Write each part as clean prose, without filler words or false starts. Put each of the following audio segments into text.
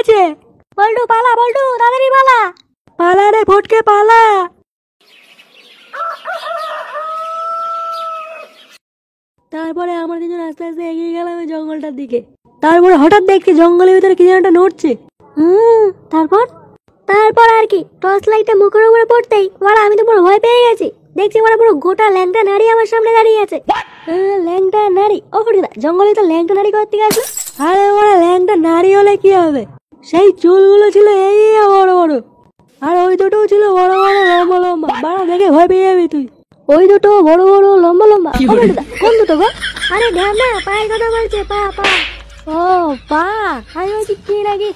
হয়েছে? বল্টু পালা, বল্টু তাড়াতাড়ি পালা। পালা রে ফটকে পালা। তারপরে আমরা তিনজন আস্তে আস্তে এগিয়ে গেলাম ওই জঙ্গলটার দিকে। তারপরে হঠাৎ দেখছি জঙ্গলের ভিতরে কি যেন একটা নড়ছে। তারপর তারপর আর কি, টর্চ লাইটটা মুখের উপরে পড়তেই ওরা আমি তো পুরো ভয় পেয়ে গেছি। দেখছি ওরা পুরো গোটা ল্যাংটা নারী আমার সামনে দাঁড়িয়ে আছে। ল্যাংটা নারী? ও ফটিদা, জঙ্গলে তো ল্যাংটা নারী করতে গেছে। আরে ওরা ল্যাংটা নারী হলে কি হবে, সেই চুলগুলো ছিল এই বড় বড়, আর ওই দুটো ছিল বড় বড় লম্বা লম্বা। বাড়া দেখে ভয় পেয়ে যাবি তুই। ওই দুটো বড় বড় লম্বা লম্বা? কোন দুটো গো? আরে ঢ্যামনা, পায়ের কথা বলছে, পা পা। ও পা, আমি বলছি কি নাকি।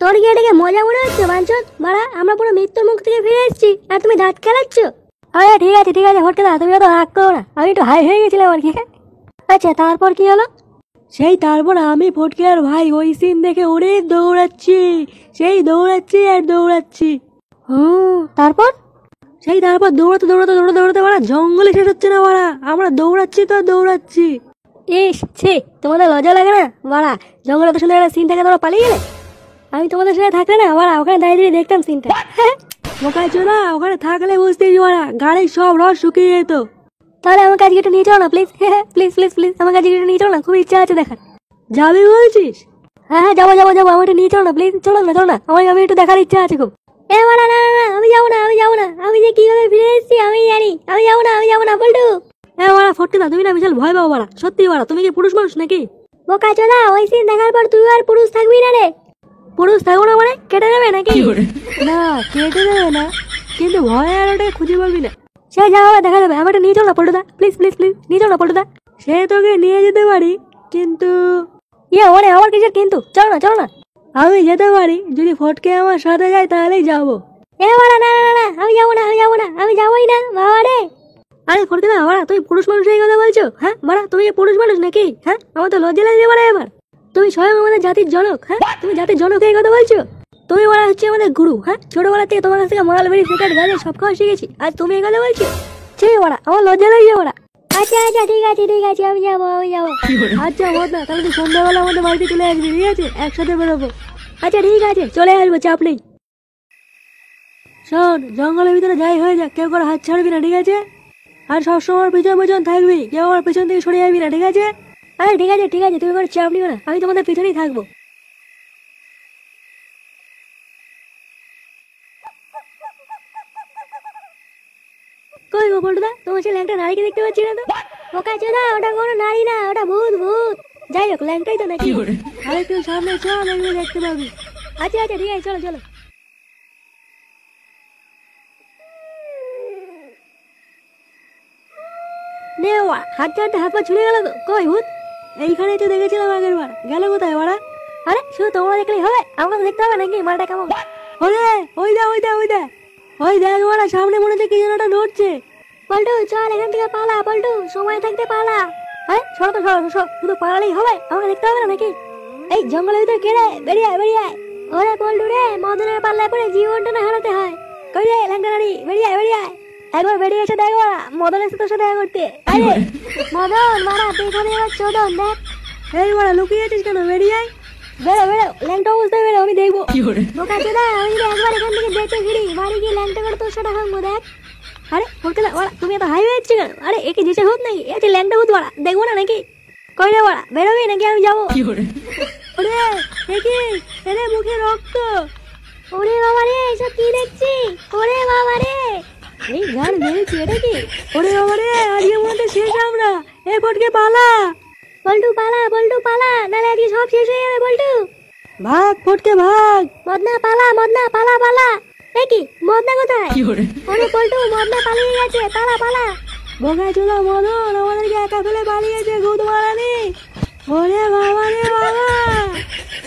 তোর কি এটাকে মজা মনে হচ্ছে বাঞ্চত? বাড়া আমরা পুরো মৃত্যুর মুখ থেকে ফিরে এসেছি আর তুমি দাঁত খেলাচ্ছ। আরে ঠিক আছে ঠিক আছে হটকে দা, তুমি অত রাগ করো না, আমি একটু হাই হয়ে গেছিলাম আর কি। আচ্ছা তারপর কি হলো? সেই তারপর আমি ফটকে আর ভাই ওই সিন দেখে ওরে দৌড়াচ্ছি, সেই দৌড়াচ্ছি আর দৌড়াচ্ছি। তারপর সেই তারপর দৌড়াতে দৌড়াতে দৌড়াতে দৌড়াতে বাড়া জঙ্গলে শেষ হচ্ছে না বাড়া, আমরা দৌড়াচ্ছি তো দৌড়াচ্ছি। ইস ছে, তোমাদের লজ্জা লাগে না বাড়া? জঙ্গলে তো সুন্দর একটা সিন থেকে তোমরা পালিয়ে গেলে। আমি তোমাদের সাথে থাকলে না বাড়া ওখানে দাঁড়িয়ে দাঁড়িয়ে দেখতাম সিনটা। মোকাই চোদা, ওখানে থাকলে বুঝতেই বাড়া গাড়ির সব রস শুকিয়ে যেত। তাহলে আমার কাছে একটু নিয়ে চলো না প্লিজ, প্লিজ প্লিজ প্লিজ আমার কাছে একটু নিয়ে চলো না, খুব ইচ্ছা আছে দেখার। যাবি বলছিস? হ্যাঁ হ্যাঁ যাবো যাবো যাবো, আমার একটু নিয়ে চলো না প্লিজ, চলো না চলো না, আমি একটু দেখার ইচ্ছা আছে খুব। এ বাড়া না না না, আমি যাবো না আমি যাবো না, আমি যে কিভাবে ফিরে এসেছি আমি জানি, আমি যাবো না আমি যাবো না বল্টু। হ্যাঁ বাড়া ফটকে না, তুমি না বিশাল ভয় পাও বাড়া, সত্যি বাড়া তুমি কি পুরুষ মানুষ নাকি? বোকা চোদা, ওই সিন দেখার পর তুই আর পুরুষ থাকবি না রে। পুরুষ থাকবো না মানে কেটে যাবে নাকি? না কেটে যাবে না, কিন্তু ভয় আর ওটাকে খুঁজে পাবি না। সে যা হবে দেখা যাবে, আমাকে নিয়ে চল না পল্টুদা, প্লিজ প্লিজ প্লিজ নিয়ে চল না পল্টুদা। সে তোকে নিয়ে যেতে পারি কিন্তু ওরে আমার কিসের কিন্তু, চলো না চলো না। আমি যেতে পারি যদি ফটকে আমার সাথে যায় তাহলেই যাবো। এ বাড়া না না না, আমি যাবো না আমি যাবো না, আমি যাবোই না বাবা রে। আরে ফটকে না বাড়া, তুমি পুরুষ মানুষ এই কথা বলছো? হ্যাঁ বাড়া তুমি পুরুষ মানুষ নাকি? হ্যাঁ আমার তো লজ্জা লাগছে বাড়া এবার। তুমি স্বয়ং আমাদের জাতির জনক, হ্যাঁ তুমি জাতির জনক এই কথা বলছো? তুমি বলা হচ্ছে আমাদের গুরু, হ্যাঁ ছোটবেলা থেকে তোমার কাছ থেকে মাল বেরি সিগারেট গাঁজা সব খাওয়া শিখেছি, আর তুমি এই কথা বলছো? ঠিক বাড়া, আমার লজ্জা লাগছে বাড়া। আচ্ছা আচ্ছা ঠিক আছে ঠিক আছে, আমি যাবো আমি যাবো। আচ্ছা বল না, তাহলে তুই সন্ধ্যাবেলা আমাদের বাড়িতে চলে আসবি, ঠিক আছে? একসাথে বেরোবো। আচ্ছা ঠিক আছে চলে আসবো, চাপ নেই। শোন, জঙ্গলের ভিতরে যাই হয়ে যাক কেউ করে হাত ছাড়বি না, ঠিক আছে? আর সবসময় পিছন পিছন থাকবি, কেউ আমার পিছন থেকে সরে যাবি না, ঠিক আছে? আরে ঠিক আছে ঠিক আছে, তুমি কোনো চাপ নিও না, আমি তোমাদের পিছনেই থাকবো। কই গো পল্টুদা, তোমার ছেলে একটা নারীকে দেখতে পাচ্ছি না তো? ওকা চোদা, ওটা কোনো নারী না, ওটা ভূত ভূত। যাই হোক ল্যাংটাই তো নাকি। আরে তুই সামনে চল, আমি দেখতে পাবি। আচ্ছা আচ্ছা ঠিক আছে চলো চলো। নেওয়া হাত চারটে হাত পা ছুড়ে গেল তো, কই ভূত? এইখানেই তো দেখেছিলাম আগের বার, গেল কোথায় বাড়া? আরে শুধু তোমরা দেখলেই হবে, আমরা তো দেখতে হবে নাকি মালটা কেমন? ওরে ওই দা ওই দা ওই দা, ওই দেখ বাড়া সামনে মনে হচ্ছে কি যেন ওটা নড়ছে। পল্টু চল এখান থেকে পালা, পল্টু সময় থাকতে পালা। আরে সরো তো সরো, শুধু পালালেই হবে, আমাকে দেখতে হবে না নাকি? এই জঙ্গলের ভিতরে কে রে? বেরিয়ে আয় বেরিয়ে আয়। ওরে পল্টু রে, মদনের পাল্লায় পরে জীবনটা না হারাতে হয়। কই রে ল্যাংটা নারী, বেরিয়ে আয় বেরিয়ে আয়। একবার বেরিয়ে এসে দেখ বাড়া, মদন এসে তোর সাথে দেখা করতে। আরে মদন বাড়া, তুই এখানে এবার চোদন দেখ। এই বাড়া লুকিয়ে আছিস কেন? বেরিয়ে আয়, বেরো বেরো, ল্যাংটা অবস্থায় বেরো, আমি দেখবো। বোকা চোদা, আমি যদি একবার এখান থেকে বেঁচে ফিরি, বাড়ি গিয়ে ল্যাংটা করে তোর সাথে হাঁকবো দেখ। আরে ফটকে বাড়া, তুমি এত হাই হয়েছি কেন? আরে একে যেচে ভূত নাকি? এ ল্যাংটা ভূত বাড়া, দেখবো না নাকি? কই রে বাড়া, বেরোবি নাকি আমি যাবো? ওরে দেখি, এরে মুখে রক্ত। ওরে বাবা রে, এসব কি দেখছি? ওরে বাবা রে, এই গান মেরেছি এটা কি? ওরে বাবা রে, আজকে মনে শেষ আমরা। এ ফটকে পালা, বল্টু পালা, বল্টু পালা, নাহলে আজকে সব শেষ হয়ে যাবে বল্টু। ভাগ ফটকে ভাগ। মদনা পালা, মদনা পালা পালা। এ কি মদনা কোথায়? ওরে পল্টু, মদনা পালিয়ে গেছে, পালা পালা। বোকা চোদা মদন আমাদেরকে একা ফেলে পালিয়েছে গুদ মারানি। ওরে বাবা রে বাবা,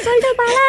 পল্টু পালা।